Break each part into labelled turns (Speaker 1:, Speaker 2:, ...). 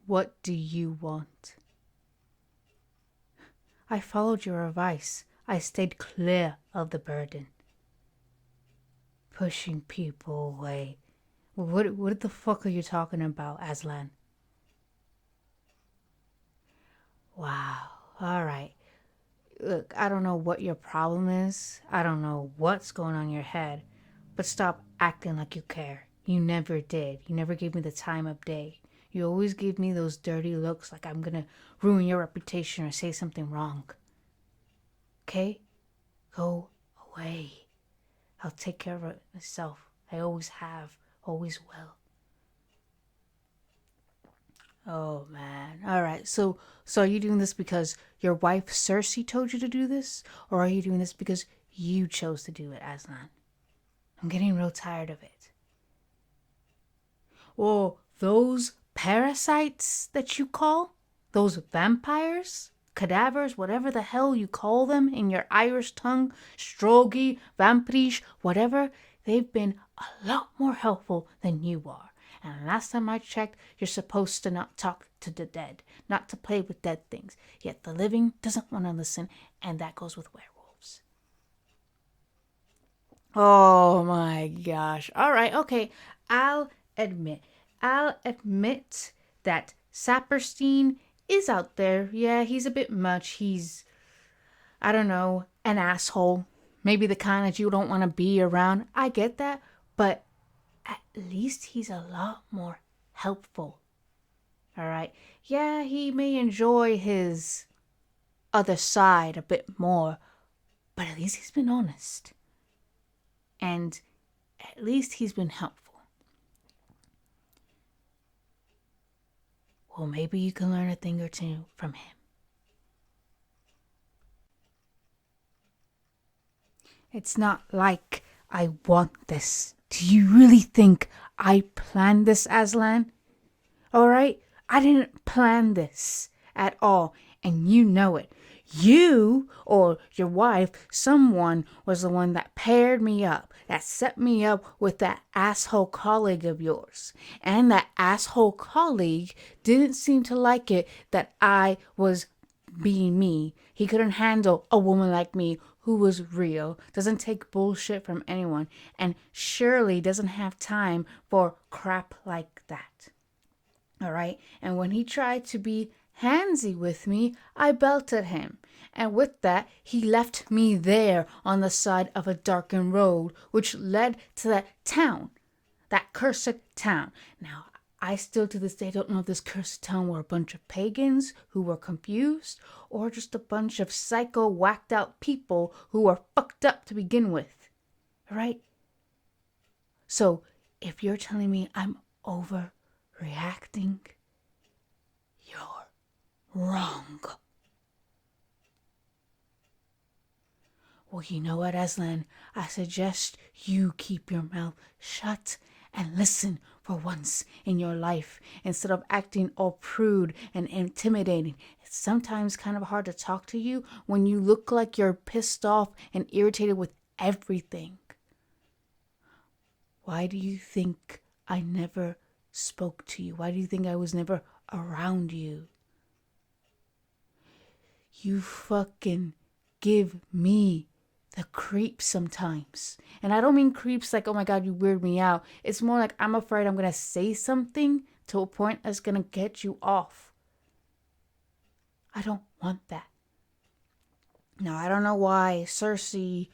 Speaker 1: What do you want? I followed your advice. I stayed clear of the burden. Pushing people away. What the fuck are you talking about, Aslan? Wow. All right. Look, I don't know what your problem is. I don't know what's going on in your head. But stop acting like you care. You never did. You never gave me the time of day. You always give me those dirty looks like I'm gonna ruin your reputation or say something wrong. Okay? Go away. I'll take care of it myself. I always have, always will. Oh man. Alright, so are you doing this because your wife Cersei told you to do this? Or are you doing this because you chose to do it, Aslan? I'm getting real tired of it. Well, those parasites that you call? Those vampires? Cadavers, whatever the hell you call them in your Irish tongue, strogi, vampirish, whatever, they've been a lot more helpful than you are. And last time I checked, you're supposed to not talk to the dead, not to play with dead things. Yet the living doesn't want to listen, and that goes with werewolves. Oh my gosh. All right, okay. I'll admit. I'll admit that Saperstein is out there. Yeah, he's a bit much. He's, I don't know, an asshole. Maybe the kind that you don't want to be around. I get that. But at least he's a lot more helpful. All right. Yeah, he may enjoy his other side a bit more. But at least he's been honest. And at least he's been helpful. Well, maybe you can learn a thing or two from him. It's not like I want this. Do you really think I planned this, Aslan? Alright? I didn't plan this at all, and you know it. You or your wife, someone was the one that paired me up, that set me up with that asshole colleague of yours. And that asshole colleague didn't seem to like it that I was being me. He couldn't handle a woman like me who was real, doesn't take bullshit from anyone, and surely doesn't have time for crap like that. Alright? And when he tried to be handsy with me, I belted him. And with that, he left me there on the side of a darkened road, which led to that town. That cursed town. Now, I still to this day don't know if this cursed town were a bunch of pagans who were confused, or just a bunch of psycho, whacked out people who were fucked up to begin with. Right? So, if you're telling me I'm overreacting, you're wrong. Well, you know what, Aslan? I suggest you keep your mouth shut and listen for once in your life instead of acting all prude and intimidating. It's sometimes kind of hard to talk to you when you look like you're pissed off and irritated with everything. Why do you think I never spoke to you? Why do you think I was never around you? You fucking give me the creeps sometimes. And I don't mean creeps like, oh my God, you weird me out. It's more like I'm afraid I'm going to say something to a point that's going to get you off. I don't want that. Now, I don't know why Cersei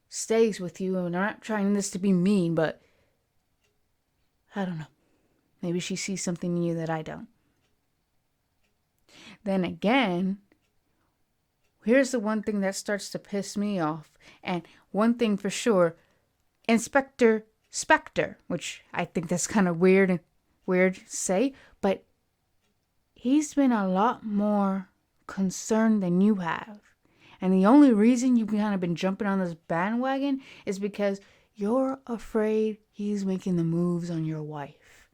Speaker 1: stays with you, and I'm not trying this to be mean, but I don't know. Maybe she sees something in you that I don't. Then again, here's the one thing that starts to piss me off. And one thing for sure, Inspector Spectre, which I think that's kind of weird to say, but he's been a lot more concerned than you have. And the only reason you've kind of been jumping on this bandwagon is because you're afraid he's making the moves on your wife.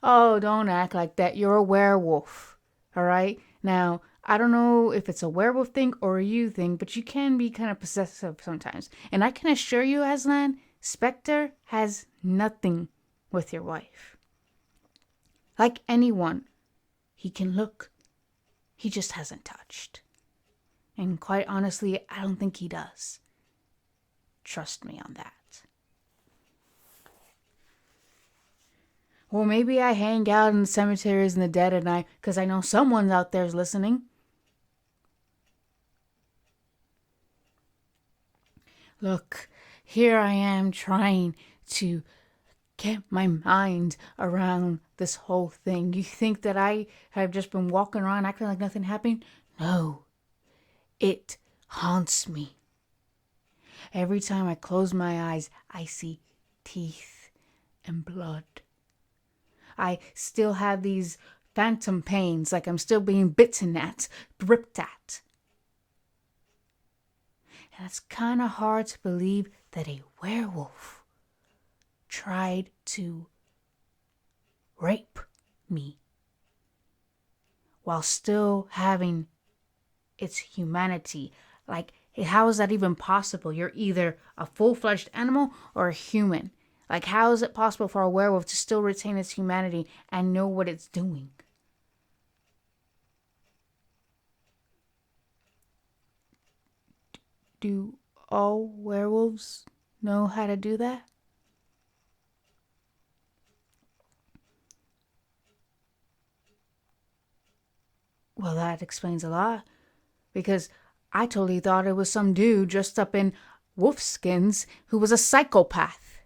Speaker 1: Oh, don't act like that. You're a werewolf. All right? Now, I don't know if it's a werewolf thing or a you thing, but you can be kind of possessive sometimes. And I can assure you, Aslan, Spectre has nothing with your wife. Like anyone, he can look. He just hasn't touched. And quite honestly, I don't think he does. Trust me on that. Or maybe I hang out in the cemeteries in the dead at night because I know someone out there's listening. Look, here I am trying to get my mind around this whole thing. You think that I have just been walking around acting like nothing happened? No. It haunts me. Every time I close my eyes, I see teeth and blood. I still have these phantom pains, like I'm still being bitten at, ripped at. And it's kind of hard to believe that a werewolf tried to rape me while still having its humanity. Like, how is that even possible? You're either a full-fledged animal or a human. Like, how is it possible for a werewolf to still retain its humanity and know what it's doing? Do all werewolves know how to do that? Well, that explains a lot. Because I totally thought it was some dude dressed up in wolf skins who was a psychopath.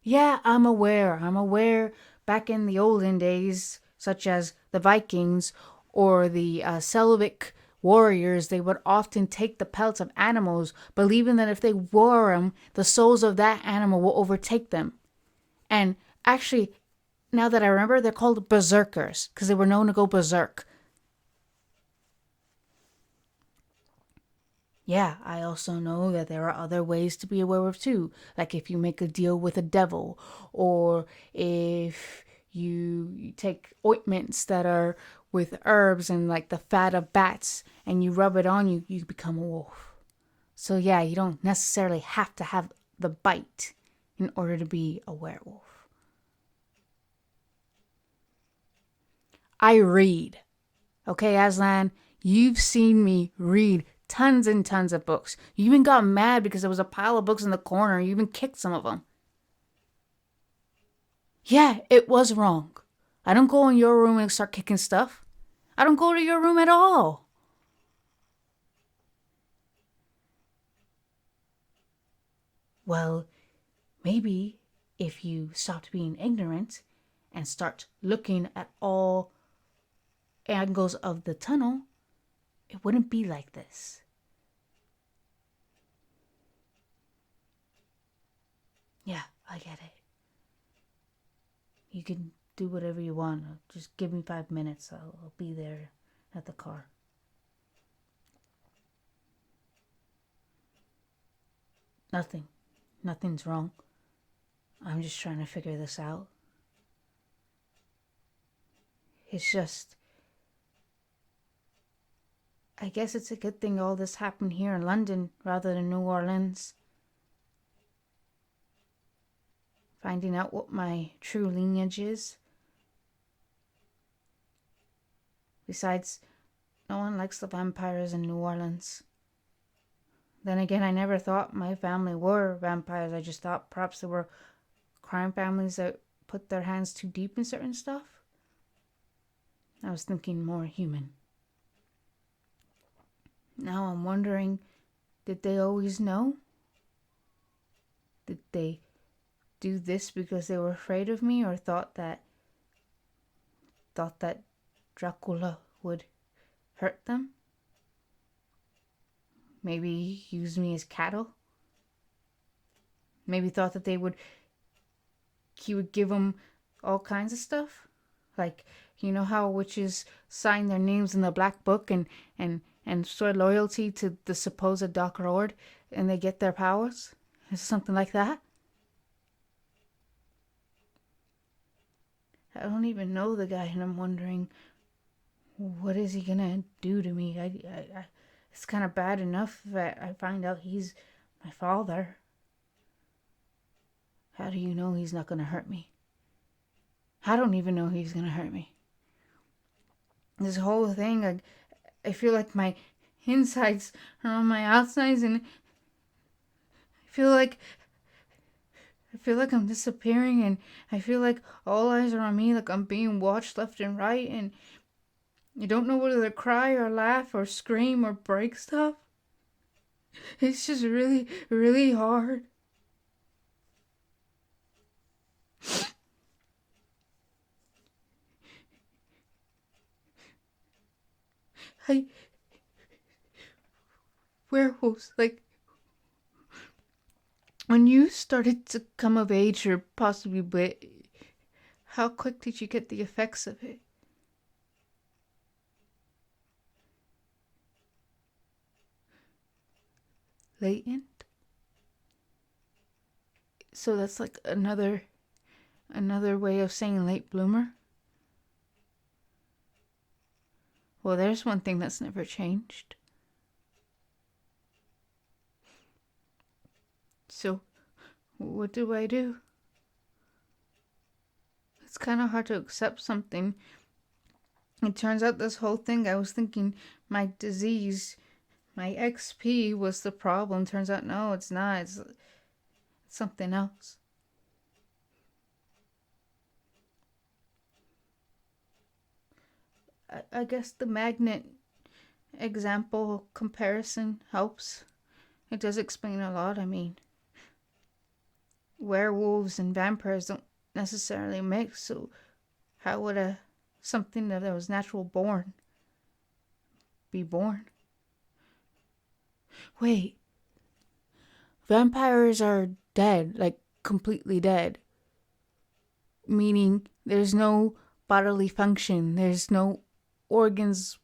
Speaker 1: Yeah, I'm aware back in the olden days, such as the Vikings or the Slavic warriors, they would often take the pelts of animals, believing that if they wore them, the souls of that animal will overtake them. And actually, now that I remember, they're called berserkers because they were known to go berserk. Yeah, I also know that there are other ways to be a werewolf too. Like if you make a deal with a devil, or if you take ointments that are with herbs and like the fat of bats and you rub it on you, you become a wolf. So yeah, you don't necessarily have to have the bite in order to be a werewolf. I read. Okay, Aslan, you've seen me read tons and tons of books. You even got mad because there was a pile of books in the corner. You even kicked some of them. Yeah, it was wrong. I don't go in your room and start kicking stuff. I don't go to your room at all. Well, maybe if you stopped being ignorant and start looking at all angles of the tunnel, it wouldn't be like this. Yeah, I get it. You can do whatever you want. Just give me 5 minutes. I'll be there at the car. Nothing. Nothing's wrong. I'm just trying to figure this out. It's just, I guess it's a good thing all this happened here in London rather than New Orleans. Finding out what my true lineage is. Besides, no one likes the vampires in New Orleans. Then again, I never thought my family were vampires. I just thought perhaps they were crime families that put their hands too deep in certain stuff. I was thinking more human. Now I'm wondering, did they always know? Did they do this because they were afraid of me, or thought that Dracula would hurt them? Maybe use me as cattle? Maybe thought that he would give them all kinds of stuff? Like, you know how witches sign their names in the black book and swear loyalty to the supposed Dark Lord and they get their powers? Is it something like that? I don't even know the guy, and I'm wondering, what is he gonna do to me? It's kind of bad enough that I find out he's my father. How do you know he's not gonna hurt me? I don't even know he's gonna hurt me. This whole thing, I feel like my insides are on my outsides, and I feel like I'm disappearing, and I feel like all eyes are on me, like I'm being watched left and right, and you don't know whether to cry or laugh or scream or break stuff. It's just really, really hard. Werewolves, like, when you started to come of age, or possibly, how quick did you get the effects of it? Latent? So that's like another way of saying late bloomer? Well, there's one thing that's never changed. So, what do I do? It's kind of hard to accept something. It turns out this whole thing, I was thinking my disease, my XP was the problem. Turns out, no, it's not. It's something else. I guess the magnet example comparison helps. It does explain a lot. I mean, werewolves and vampires don't necessarily mix, so how would something that was natural born be born? Wait, vampires are dead, like completely dead. Meaning there's no bodily function, there's no organs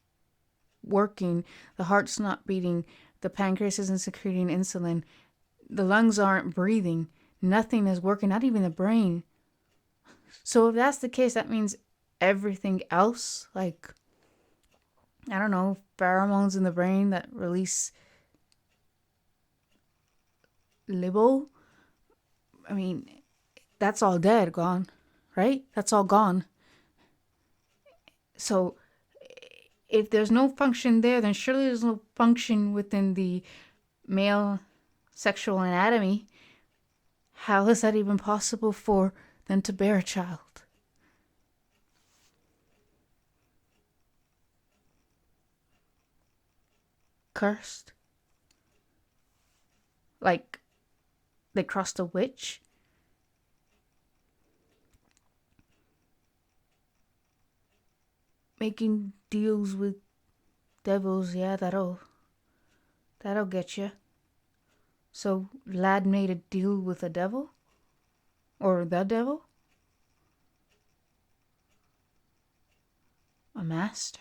Speaker 1: working, the heart's not beating, the pancreas isn't secreting insulin, the lungs aren't breathing, nothing is working, not even the brain. So if that's the case, that means everything else, like, I don't know, pheromones in the brain that release libo, I mean, that's all dead, gone, right? That's all gone. So if there's no function there, then surely there's no function within the male sexual anatomy. How is that even possible for them to bear a child? Cursed? Like they crossed a witch? Making deals with devils, yeah, that'll get you. So lad made a deal with a devil? Or the devil? A master?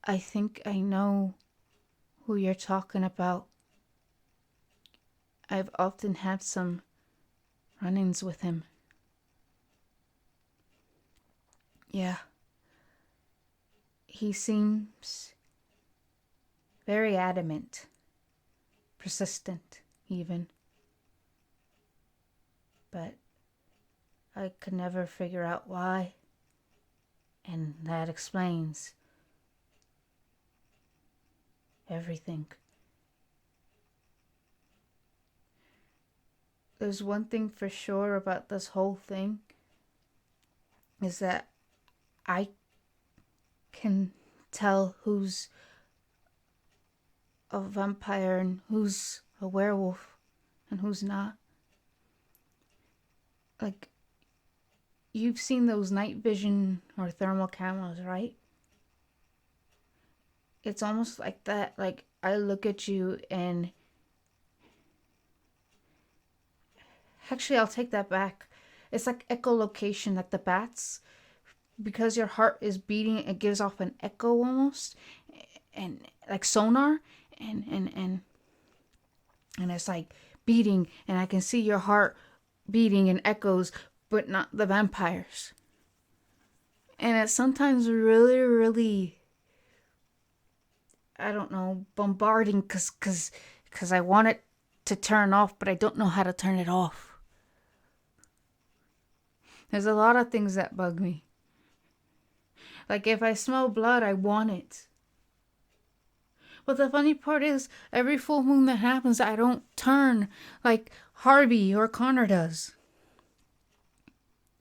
Speaker 1: I think I know who you're talking about. I've often had some run-ins with him. Yeah. He seems very adamant, persistent even. But I could never figure out why. And that explains everything. There's one thing for sure about this whole thing, is that I can tell who's a vampire and who's a werewolf and who's not. Like, you've seen those night vision or thermal cameras, right? It's almost like that. Like, I look at you and... Actually, I'll take that back. It's like echolocation, like the bats. Because your heart is beating, it gives off an echo almost. And like sonar. And it's like beating. And I can see your heart beating and echoes, but not the vampires. And it's sometimes really, really, I don't know, bombarding because I want it to turn off, but I don't know how to turn it off. There's a lot of things that bug me. Like if I smell blood, I want it. But the funny part is, every full moon that happens, I don't turn like Harvey or Connor does.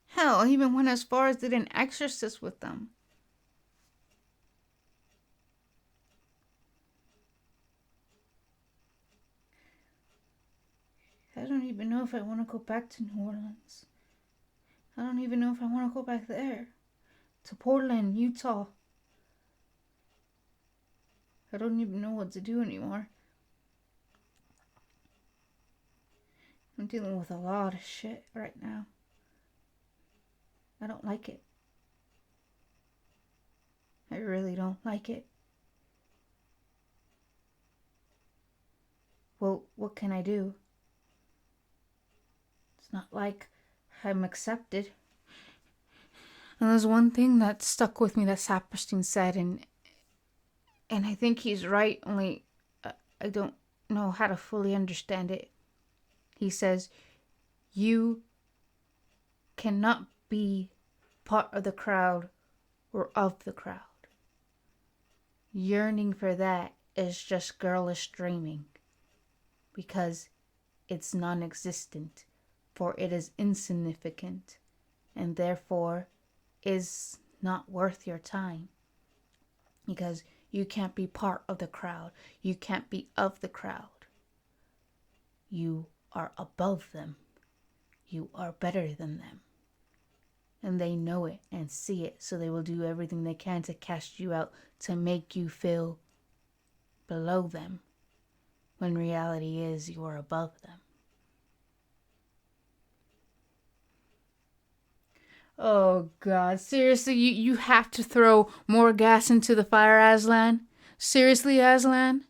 Speaker 1: Hell, I even went as far as did an exorcist with them. I don't even know if I want to go back to New Orleans. I don't even know if I want to go back there. To Portland, Utah. I don't even know what to do anymore. I'm dealing with a lot of shit right now. I don't like it. I really don't like it. Well, what can I do? It's not like I'm accepted. And there's one thing that stuck with me that Saperstein said, and I think he's right, only I don't know how to fully understand it. He says, you cannot be part of the crowd or of the crowd. Yearning for that is just girlish dreaming, because it's non-existent, for it is insignificant, and therefore is not worth your time, because you can't be part of the crowd. You can't be of the crowd. You are above them. You are better than them. And they know it and see it, so they will do everything they can to cast you out, to make you feel below them, when reality is you are above them. Oh God, seriously, you have to throw more gas into the fire, Aslan? Seriously, Aslan?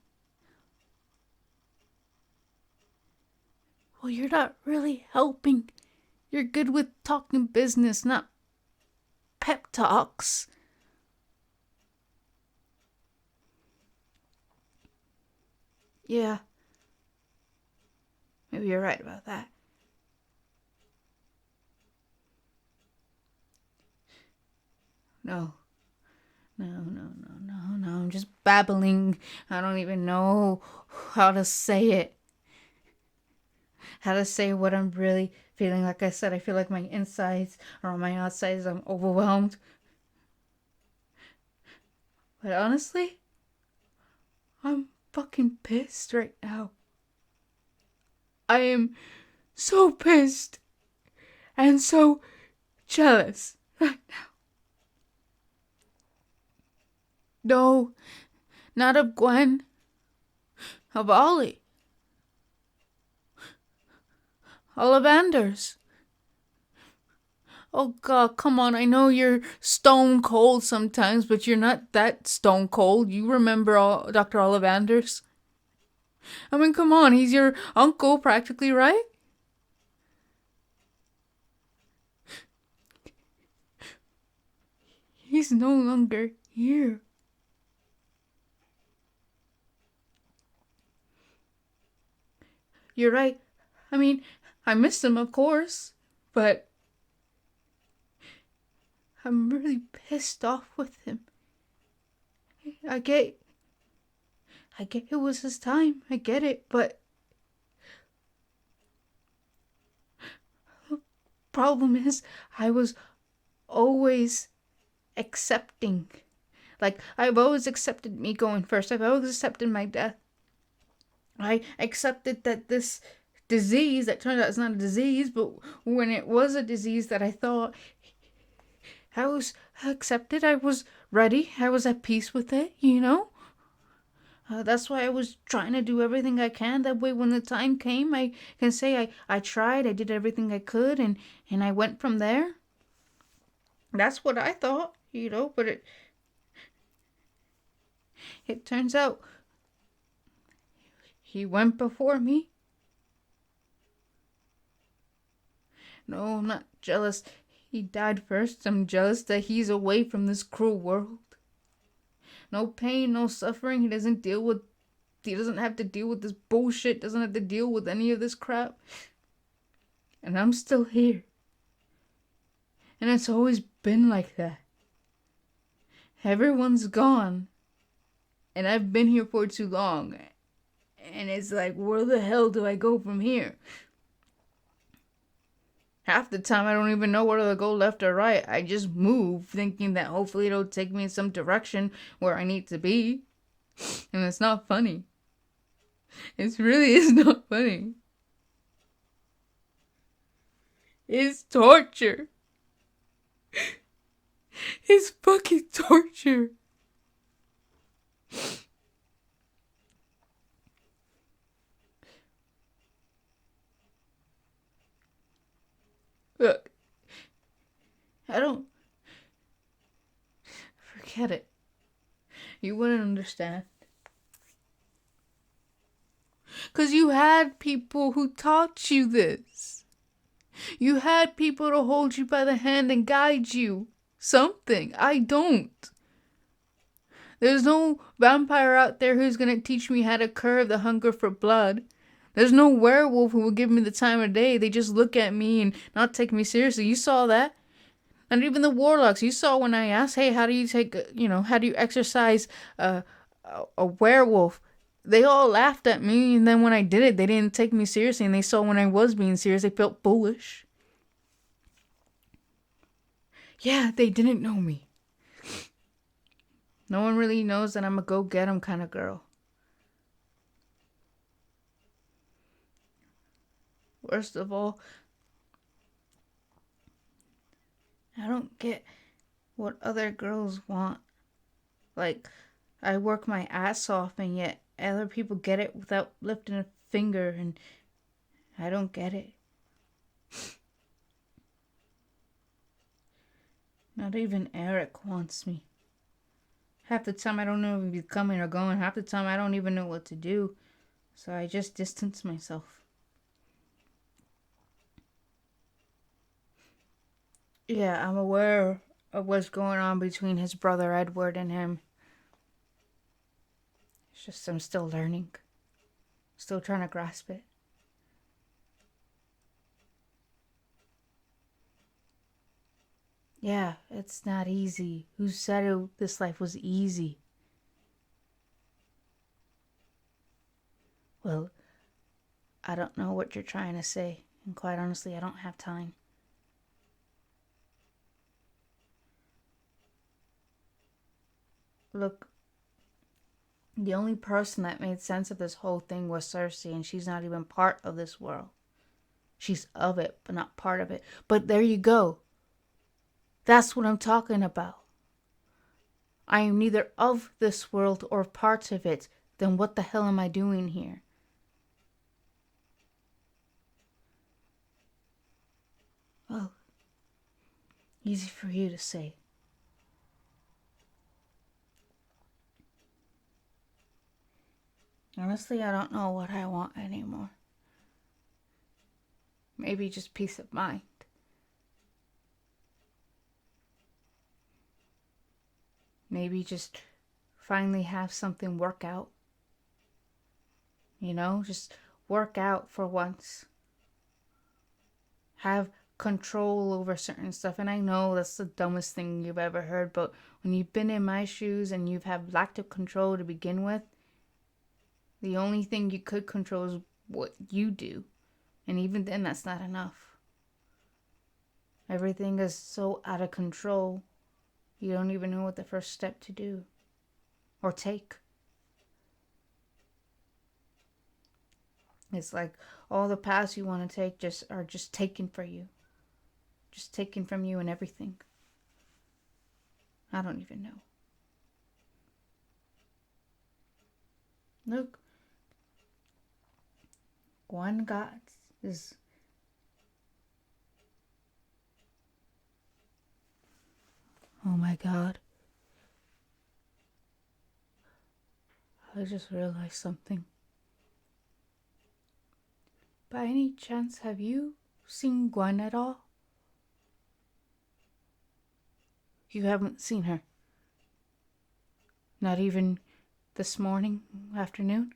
Speaker 1: Well, you're not really helping. You're good with talking business, not pep talks. Yeah. Maybe you're right about that. No. I'm just babbling. I don't even know how to say it. How to say what I'm really feeling. Like I said, I feel like my insides or on my outsides, I'm overwhelmed. But honestly, I'm fucking pissed right now. I am so pissed and so jealous right now. No, not of Gwen. Of Ollie. Ollivanders. Oh God, come on. I know you're stone cold sometimes, but you're not that stone cold. You remember Dr. Ollivanders? I mean, come on. He's your uncle practically, right? He's no longer here. You're right. I mean, I miss him, of course, but I'm really pissed off with him. I get it was his time. I get it, but the problem is I was always accepting. Like, I've always accepted me going first. I've always accepted my death. I accepted that this disease, that turns out it's not a disease, but when it was a disease that I thought, I was accepted, I was ready, I was at peace with it, you know? That's why I was trying to do everything I can. That way when the time came, I can say I tried, I did everything I could, and I went from there. That's what I thought, you know, but it turns out he went before me. No, I'm not jealous. He died first. I'm jealous that he's away from this cruel world. No pain, no suffering. He doesn't deal with He doesn't have to deal with this bullshit, doesn't have to deal with any of this crap. And I'm still here. And it's always been like that. Everyone's gone. And I've been here for too long. And it's like, where the hell do I go from here? Half the time I don't even know where to go, left or right. I just move, thinking that hopefully it'll take me in some direction where I need to be. And it's not funny. It really is not funny. It's torture. It's fucking torture. Look, I don't... Forget it. You wouldn't understand. Because you had people who taught you this. You had people to hold you by the hand and guide you. Something. I don't. There's no vampire out there who's going to teach me how to curb the hunger for blood. There's no werewolf who will give me the time of day. They just look at me and not take me seriously. You saw that. And even the warlocks. You saw when I asked, hey, how do you how do you exercise a werewolf? They all laughed at me, and then when I did it, they didn't take me seriously, and they saw when I was being serious, they felt foolish. Yeah, they didn't know me. No one really knows that I'm a go-get-'em kind of girl. Worst of all, I don't get what other girls want. Like, I work my ass off, and yet other people get it without lifting a finger, and I don't get it. Not even Eric wants me. Half the time I don't know if he's coming or going. Half the time I don't even know what to do. So I just distance myself. Yeah, I'm aware of what's going on between his brother Edward and him. It's just I'm still learning. Still trying to grasp it. Yeah, it's not easy. Who said this life was easy? Well, I don't know what you're trying to say. And quite honestly, I don't have time. Look, the only person that made sense of this whole thing was Cersei, and she's not even part of this world. She's of it, but not part of it. But there you go. That's what I'm talking about. I am neither of this world or part of it. Then what the hell am I doing here? Well, easy for you to say. Honestly, I don't know what I want anymore. Maybe just peace of mind. Maybe just finally have something work out. Just work out for once. Have control over certain stuff. And I know that's the dumbest thing you've ever heard, but when you've been in my shoes and you've had lack of control to begin with, the only thing you could control is what you do. And even then, that's not enough. Everything is so out of control, you don't even know what the first step to do or take. It's like all the paths you want to take are just taken for you. Just taken from you and everything. I don't even know. Look. One God is... Oh my God. I just realized something. By any chance, have you seen Gwen at all? You haven't seen her? Not even this morning, afternoon?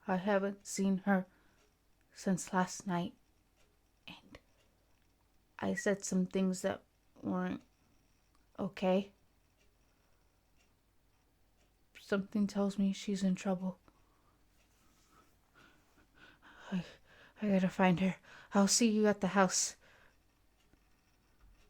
Speaker 1: I haven't seen her since last night. And I said some things that weren't okay. Something tells me she's in trouble. I gotta find her. I'll see you at the house.